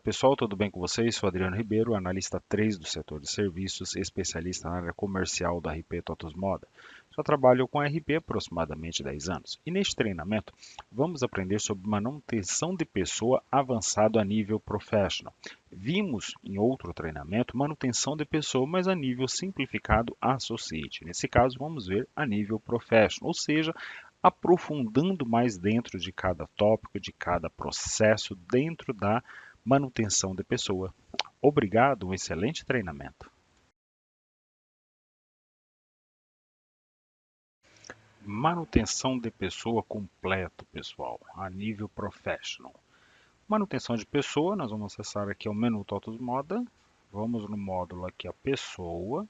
pessoal, tudo bem com vocês? Sou Adriano Ribeiro, analista 3 do setor de serviços, especialista na área comercial da RP TOTUS Moda. Já trabalho com RP há aproximadamente 10 anos e neste treinamento vamos aprender sobre manutenção de pessoa avançado a nível professional. Vimos em outro treinamento manutenção de pessoa, mas a nível simplificado associate. Nesse caso, vamos ver a nível professional, ou seja, aprofundando mais dentro de cada tópico, de cada processo, dentro da manutenção de pessoa. Obrigado, um excelente treinamento. Manutenção de pessoa completo, pessoal, a nível professional. Manutenção de pessoa, nós vamos acessar aqui o menu TOTUS Moda, vamos no módulo aqui a pessoa,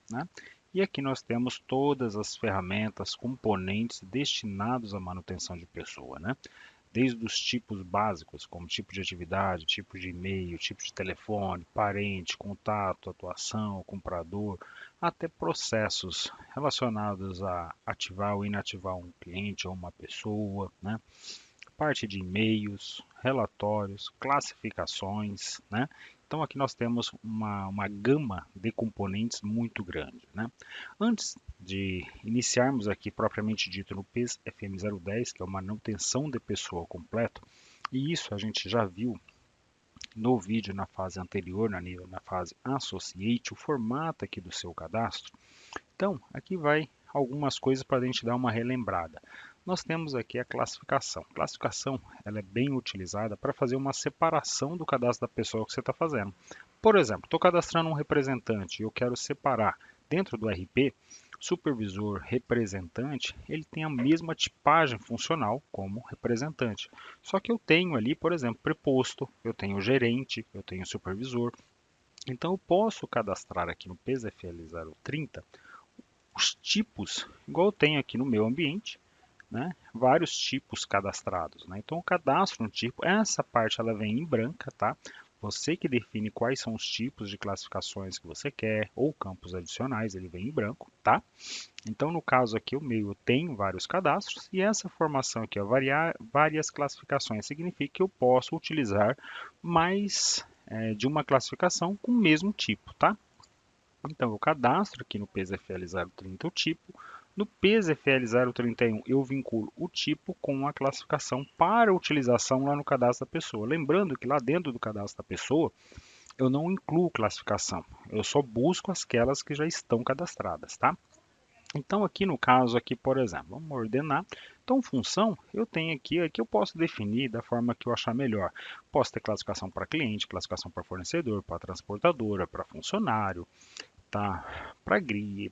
né? E aqui nós temos todas as ferramentas, componentes destinados à manutenção de pessoa, né? Desde os tipos básicos, como tipo de atividade, tipo de e-mail, tipo de telefone, parente, contato, atuação, comprador, até processos relacionados a ativar ou inativar um cliente ou uma pessoa, né? Parte de e-mails, relatórios, classificações, né? Então aqui nós temos uma gama de componentes muito grande, né? Antes de iniciarmos aqui propriamente dito no PES FM010, que é uma manutenção de pessoa completo, e isso a gente já viu no vídeo na fase anterior, na fase Associate, o formato aqui do seu cadastro. Então, aqui vai algumas coisas para a gente dar uma relembrada. Nós temos aqui a classificação. Classificação ela é bem utilizada para fazer uma separação do cadastro da pessoa que você está fazendo. Por exemplo, estou cadastrando um representante e eu quero separar dentro do RP, supervisor, representante, ele tem a mesma tipagem funcional como representante. Só que eu tenho ali, por exemplo, preposto, eu tenho gerente, eu tenho supervisor. Então eu posso cadastrar aqui no PESFL 030 os tipos, igual eu tenho aqui no meu ambiente, né? Vários tipos cadastrados, né? Então, eu cadastro um tipo, essa parte ela vem em branca, tá? Você que define quais são os tipos de classificações que você quer, ou campos adicionais, ele vem em branco, tá? Então, no caso aqui, o meu eu tenho vários cadastros, e essa formação aqui, ó, várias classificações, significa que eu posso utilizar mais de uma classificação com o mesmo tipo, tá? Então, eu cadastro aqui no PESFL 030 o tipo. No PESFL 031, eu vinculo o tipo com a classificação para utilização lá no cadastro da pessoa. Lembrando que lá dentro do cadastro da pessoa, eu não incluo classificação. Eu só busco aquelas que já estão cadastradas, tá? Então, aqui no caso, aqui, por exemplo, vamos ordenar. Então, função, eu tenho aqui eu posso definir da forma que eu achar melhor. Posso ter classificação para cliente, classificação para fornecedor, para transportadora, para funcionário, tá? Para guia,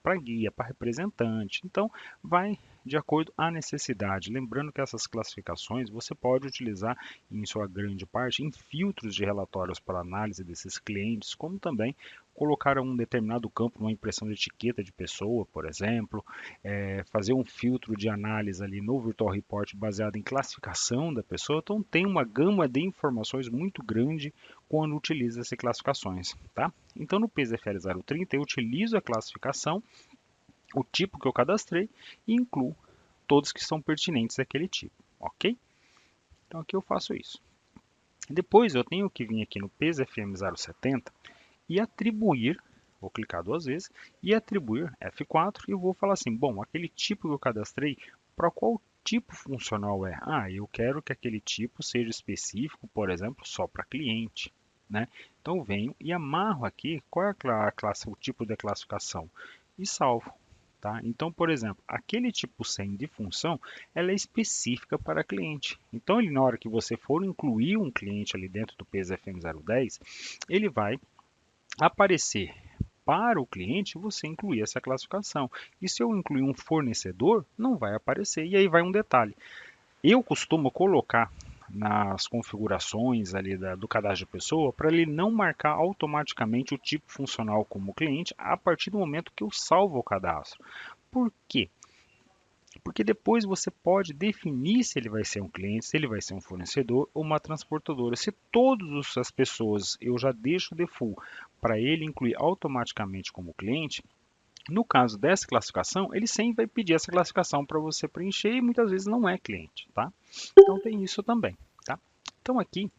para representante. Então, vai de acordo à necessidade. Lembrando que essas classificações você pode utilizar, em sua grande parte, em filtros de relatórios para análise desses clientes, como também colocar um determinado campo numa impressão de etiqueta de pessoa, por exemplo, fazer um filtro de análise ali no Virtual Report baseado em classificação da pessoa. Então, tem uma gama de informações muito grande quando utiliza essas classificações, tá? Então, no PESFL 030, eu utilizo a classificação, o tipo que eu cadastrei e incluo todos que são pertinentes àquele tipo, ok? Então, aqui eu faço isso. Depois, eu tenho que vir aqui no PESFM 070 e atribuir, vou clicar duas vezes, e atribuir F4 e eu vou falar assim, bom, aquele tipo que eu cadastrei, para qual tipo funcional é? Ah, eu quero que aquele tipo seja específico, por exemplo, só para cliente, né? Então eu venho e amarro aqui qual é a classe, o tipo de classificação e salvo. Tá? Então, por exemplo, aquele tipo 100 de função, ela é específica para cliente. Então, ele, na hora que você for incluir um cliente ali dentro do PESFM 010, ele vai aparecer para o cliente você incluir essa classificação. E se eu incluir um fornecedor, não vai aparecer. E aí vai um detalhe. Eu costumo colocar nas configurações ali do cadastro de pessoa para ele não marcar automaticamente o tipo funcional como cliente a partir do momento que eu salvo o cadastro. Por quê? Porque depois você pode definir se ele vai ser um cliente, se ele vai ser um fornecedor ou uma transportadora. Se todas as pessoas eu já deixo default para ele incluir automaticamente como cliente, no caso dessa classificação, ele sempre vai pedir essa classificação para você preencher e muitas vezes não é cliente, tá? Então tem isso também, tá? Então aqui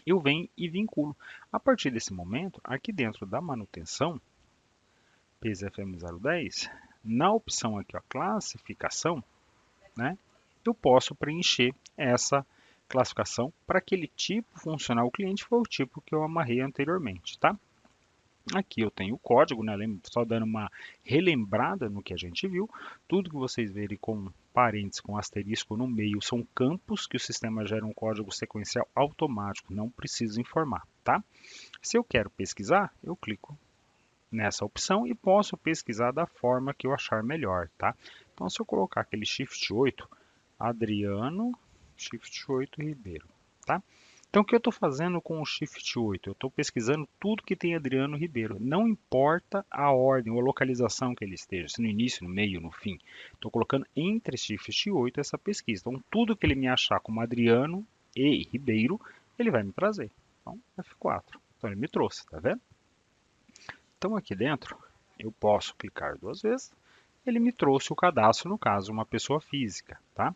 eu venho e vinculo. A partir desse momento, aqui dentro da manutenção, PES-FM010, na opção aqui, ó, classificação, né, eu posso preencher essa classificação para aquele tipo funcional. O cliente foi o tipo que eu amarrei anteriormente, tá? Aqui eu tenho o código, né? Só dando uma relembrada no que a gente viu. Tudo que vocês verem com parênteses, com asterisco no meio, são campos que o sistema gera um código sequencial automático. Não precisa informar, tá? Se eu quero pesquisar, eu clico nessa opção e posso pesquisar da forma que eu achar melhor, tá? Então, se eu colocar aquele Shift 8, Adriano, Shift 8 Ribeiro, tá? Então, o que eu estou fazendo com o Shift 8? Eu estou pesquisando tudo que tem Adriano Ribeiro. Não importa a ordem ou a localização que ele esteja, se no início, no meio, no fim. Estou colocando entre Shift 8 essa pesquisa. Então, tudo que ele me achar como Adriano e Ribeiro, ele vai me trazer. Então, F4. Então, ele me trouxe, tá vendo? Então, aqui dentro, eu posso clicar duas vezes. Ele me trouxe o cadastro, no caso, uma pessoa física, tá?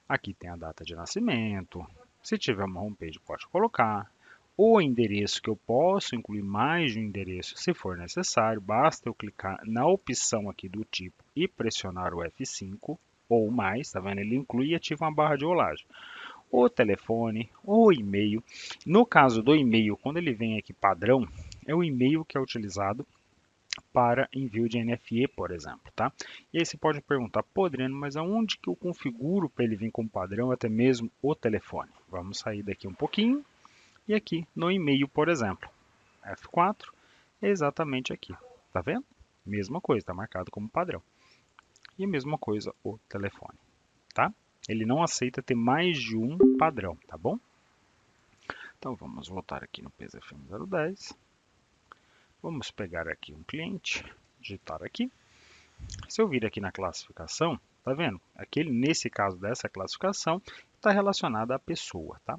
Aqui tem a data de nascimento. Se tiver uma homepage, pode colocar. O endereço, que eu posso incluir mais de um endereço se for necessário. Basta eu clicar na opção aqui do tipo e pressionar o F5 ou mais, tá vendo? Ele inclui e ativa uma barra de rolagem. O telefone, o e-mail. No caso do e-mail, quando ele vem aqui padrão, é o e-mail que é utilizado para envio de NFE, por exemplo, tá? E aí você pode perguntar, pô, Adriano, mas aonde que eu configuro para ele vir como padrão, até mesmo o telefone? Vamos sair daqui um pouquinho e aqui no e-mail, por exemplo, F4, é exatamente aqui, tá vendo? Mesma coisa, está marcado como padrão. E a mesma coisa o telefone, tá? Ele não aceita ter mais de um padrão, tá bom? Então vamos voltar aqui no PES-FM 010. Vamos pegar aqui um cliente, digitar aqui. Se eu vir aqui na classificação, tá vendo? Aquele, nesse caso dessa classificação, está relacionada à pessoa, tá?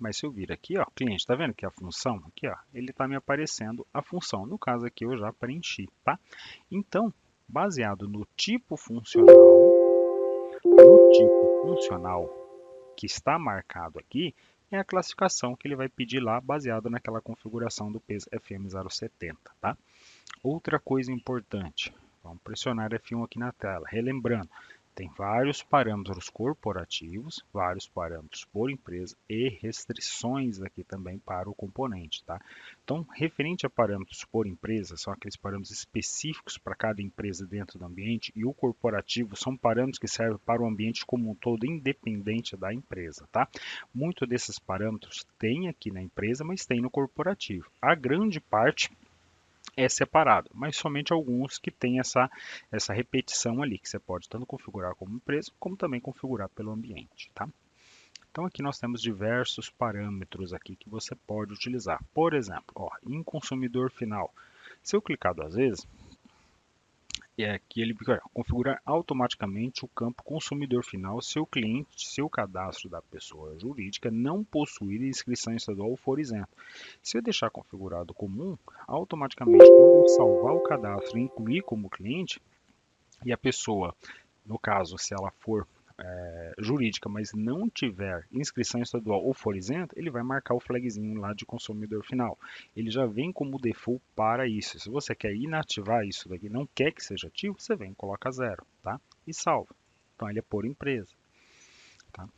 Mas se eu vir aqui, ó, cliente, tá vendo que a função aqui, ó, ele está me aparecendo a função. No caso aqui eu já preenchi, tá? Então, baseado no tipo funcional que está marcado aqui, é a classificação que ele vai pedir lá, baseado naquela configuração do PES FM070, tá? Outra coisa importante, vamos pressionar F1 aqui na tela, relembrando, tem vários parâmetros corporativos, vários parâmetros por empresa e restrições aqui também para o componente, tá? Então, referente a parâmetros por empresa, são aqueles parâmetros específicos para cada empresa dentro do ambiente e o corporativo são parâmetros que servem para o ambiente como um todo, independente da empresa, tá? Muito desses parâmetros tem aqui na empresa, mas tem no corporativo. A grande parte é separado, mas somente alguns que têm essa repetição ali, que você pode tanto configurar como empresa, como também configurar pelo ambiente, tá? Então aqui nós temos diversos parâmetros aqui que você pode utilizar. Por exemplo, ó, em consumidor final, se eu clicar duas vezes, é que ele vai configurar automaticamente o campo consumidor final se o cliente, se o cadastro da pessoa jurídica não possuir inscrição estadual ou for isento. Se eu deixar configurado comum, automaticamente quando eu salvar o cadastro e incluir como cliente, e a pessoa, no caso, se ela for jurídica, mas não tiver inscrição estadual ou for isento, ele vai marcar o flagzinho lá de consumidor final. Ele já vem como default para isso. Se você quer inativar isso daqui, não quer que seja ativo, você vem e coloca zero, tá? E salva. Então ele é por empresa, tá?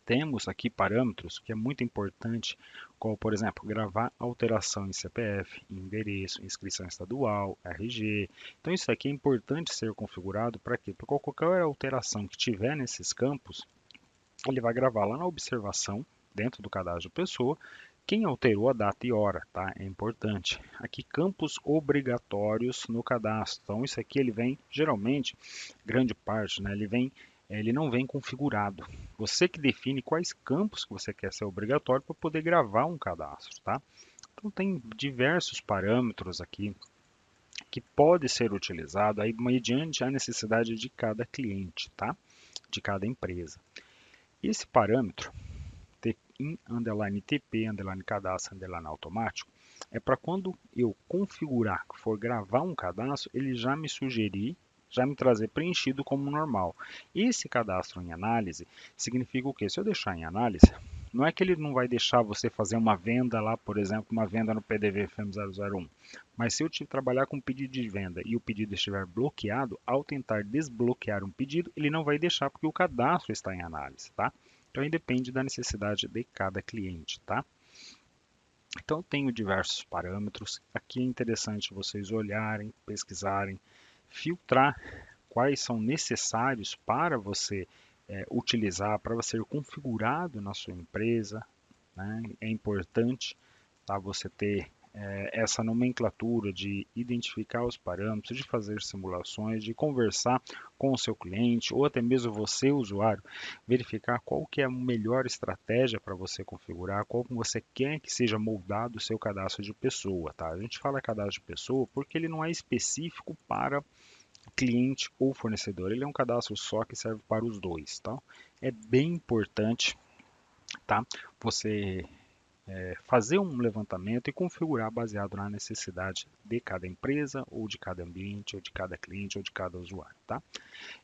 Temos aqui parâmetros que é muito importante, como por exemplo, gravar alteração em CPF, endereço, inscrição estadual, RG. Então isso aqui é importante ser configurado para quê? Para qualquer alteração que tiver nesses campos, ele vai gravar lá na observação, dentro do cadastro de pessoa, quem alterou a data e hora, tá? É importante. Aqui, campos obrigatórios no cadastro. Então, isso aqui ele vem, geralmente, grande parte, né? Ele não vem configurado. Você que define quais campos que você quer ser obrigatório para poder gravar um cadastro, tá? Então, tem diversos parâmetros aqui que pode ser utilizado aí mediante a necessidade de cada cliente, tá? De cada empresa. Esse parâmetro in underline TP, underline cadastro, underline automático, é para quando eu configurar, for gravar um cadastro, ele já me sugerir, já me trazer preenchido como normal. Esse cadastro em análise significa o quê? Se eu deixar em análise, Não é que ele não vai deixar você fazer uma venda lá, por exemplo, uma venda no PDV FM 001. Mas se eu te trabalhar com um pedido de venda e o pedido estiver bloqueado, ao tentar desbloquear um pedido, ele não vai deixar porque o cadastro está em análise, tá? Então aí depende da necessidade de cada cliente, tá? Então eu tenho diversos parâmetros. Aqui é interessante vocês olharem, pesquisarem, filtrar quais são necessários para você utilizar, para ser configurado na sua empresa, né? É importante, tá, você ter essa nomenclatura de identificar os parâmetros, de fazer simulações, de conversar com o seu cliente ou até mesmo você, usuário, verificar qual que é a melhor estratégia para você configurar, qual que você quer que seja moldado o seu cadastro de pessoa, tá? A gente fala cadastro de pessoa porque ele não é específico para cliente ou fornecedor, ele é um cadastro só que serve para os dois, tá? É bem importante, tá? Você fazer um levantamento e configurar baseado na necessidade de cada empresa, ou de cada ambiente, ou de cada cliente, ou de cada usuário, tá?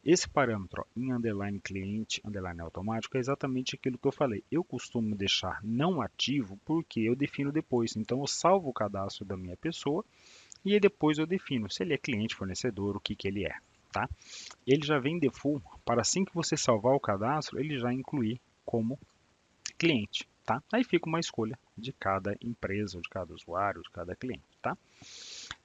Esse parâmetro ó, em underline cliente, underline automático, é exatamente aquilo que eu falei. Eu costumo deixar não ativo porque eu defino depois. Então eu salvo o cadastro da minha pessoa e aí depois eu defino se ele é cliente, fornecedor, o que, que ele é, tá? Ele já vem default para assim que você salvar o cadastro, ele já incluir como cliente, tá? Aí fica uma escolha de cada empresa, de cada usuário, de cada cliente, tá?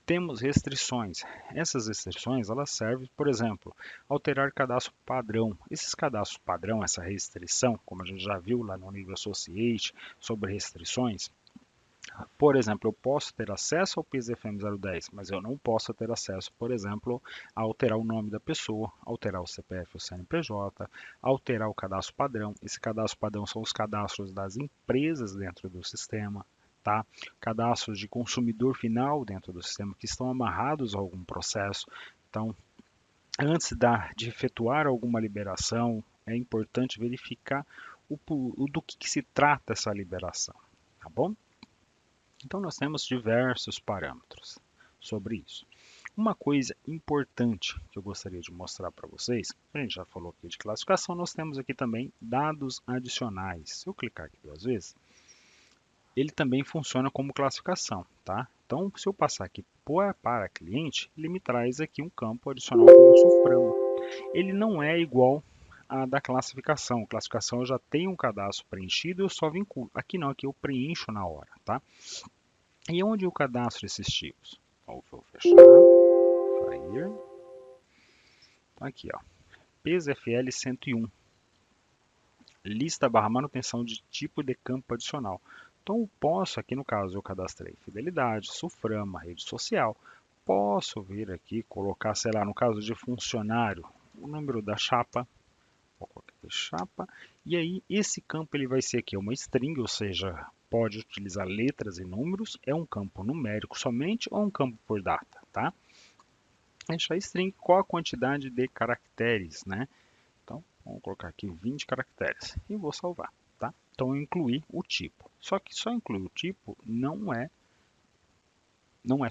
Temos restrições. Essas restrições, elas servem, por exemplo, alterar cadastro padrão. Esses cadastros padrão, essa restrição, como a gente já viu lá no nível Associate, sobre restrições, por exemplo, eu posso ter acesso ao PIS-FM 010, mas eu não posso ter acesso, por exemplo, a alterar o nome da pessoa, alterar o CPF ou CNPJ, alterar o cadastro padrão. Esse cadastro padrão são os cadastros das empresas dentro do sistema, tá? Cadastros de consumidor final dentro do sistema que estão amarrados a algum processo. Então, antes de efetuar alguma liberação, é importante verificar do que se trata essa liberação, tá bom? Então, nós temos diversos parâmetros sobre isso. Uma coisa importante que eu gostaria de mostrar para vocês, a gente já falou aqui de classificação, nós temos aqui também dados adicionais. Se eu clicar aqui duas vezes, ele também funciona como classificação, tá? Então, se eu passar aqui para cliente, ele me traz aqui um campo adicional como Suframa. Ele não é igual a da classificação. Classificação eu já tenho um cadastro preenchido, eu só vinculo. Aqui não, aqui eu preencho na hora, tá? E onde eu cadastro esses tipos? Então, vou fechar, sair. Aqui, ó. PSFL 101. Lista barra manutenção de tipo de campo adicional. Então, eu posso, aqui no caso, eu cadastrei fidelidade, Suframa, rede social. Posso vir aqui, colocar, sei lá, no caso de funcionário, o número da chapa. Vou colocar aqui chapa. E aí, esse campo ele vai ser aqui uma string, ou seja, pode utilizar letras e números. É um campo numérico somente ou um campo por data, tá? Deixar string qual a quantidade de caracteres, né? Então, vamos colocar aqui 20 caracteres e vou salvar, tá? Então, eu incluí o tipo. Só que só incluir o tipo não é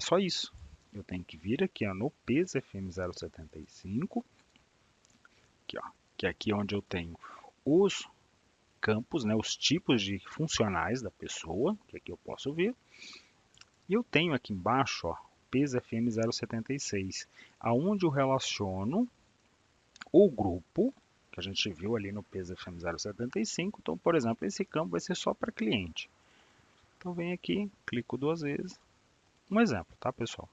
só isso. Eu tenho que vir aqui ó, no PSFM 075, aqui, ó, que é aqui onde eu tenho os campos, né, os tipos de funcionais da pessoa, que aqui eu posso ver. E eu tenho aqui embaixo, ó, PSFM 076, aonde eu relaciono o grupo que a gente viu ali no PSFM 075. Então, por exemplo, esse campo vai ser só para cliente. Então, venho aqui, clico duas vezes. Um exemplo, tá, pessoal?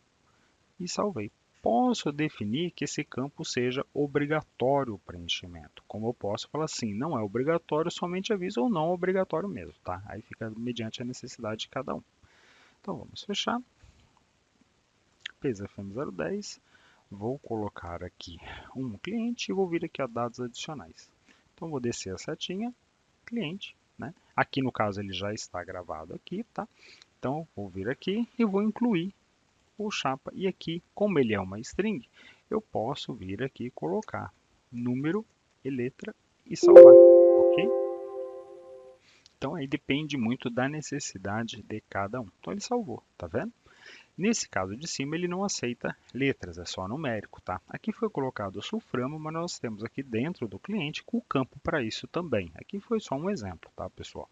E salvei. Posso definir que esse campo seja obrigatório o preenchimento. Como eu posso falar assim, não é obrigatório, somente avisa ou não obrigatório mesmo, tá? Aí fica mediante a necessidade de cada um. Então, vamos fechar. PSFM 010. Vou colocar aqui um cliente e vou vir aqui a dados adicionais. Então, vou descer a setinha, cliente, né? Aqui no caso ele já está gravado aqui, tá? Então, vou vir aqui e vou incluir o chapa. E aqui, como ele é uma string, eu posso vir aqui e colocar número e letra e salvar, ok? Então, aí depende muito da necessidade de cada um. Então, ele salvou, tá vendo? Nesse caso de cima, ele não aceita letras, é só numérico, tá? Aqui foi colocado o sulframo, mas nós temos aqui dentro do cliente o campo para isso também. Aqui foi só um exemplo, tá, pessoal?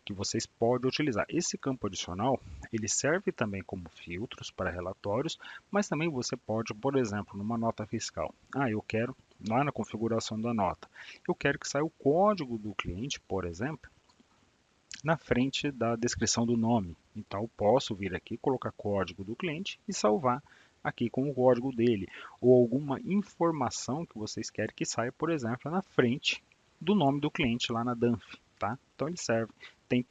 Que vocês podem utilizar. Esse campo adicional, ele serve também como filtros para relatórios, mas também você pode, por exemplo, numa nota fiscal. Eu quero, lá na configuração da nota, eu quero que saia o código do cliente, por exemplo, na frente da descrição do nome. Então, eu posso vir aqui, colocar código do cliente e salvar aqui com o código dele, ou alguma informação que vocês querem que saia, por exemplo, na frente do nome do cliente lá na DANF, tá? Então ele serve, tem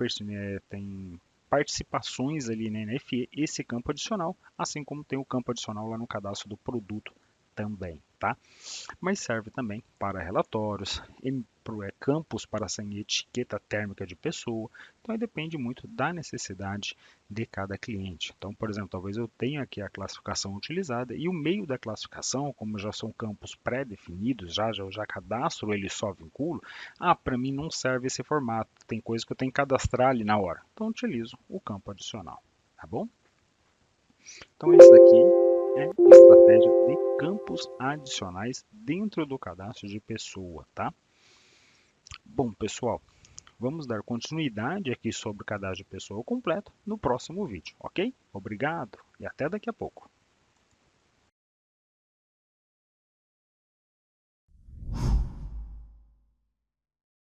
participações ali na NFE, esse campo adicional, assim como tem o campo adicional lá no cadastro do produto também, tá? Mas serve também para relatórios, campos para sem etiqueta térmica de pessoa. Então, aí depende muito da necessidade de cada cliente. Então, por exemplo, talvez eu tenha aqui a classificação utilizada e o meio da classificação, como já são campos pré-definidos, eu já cadastro ele só vinculo. Para mim não serve esse formato. Tem coisa que eu tenho que cadastrar ali na hora. Então, eu utilizo o campo adicional. Tá bom? Então, esse daqui é estratégia de campos adicionais dentro do cadastro de pessoa, tá? Bom, pessoal, vamos dar continuidade aqui sobre o cadastro de pessoa completo no próximo vídeo, ok? Obrigado e até daqui a pouco.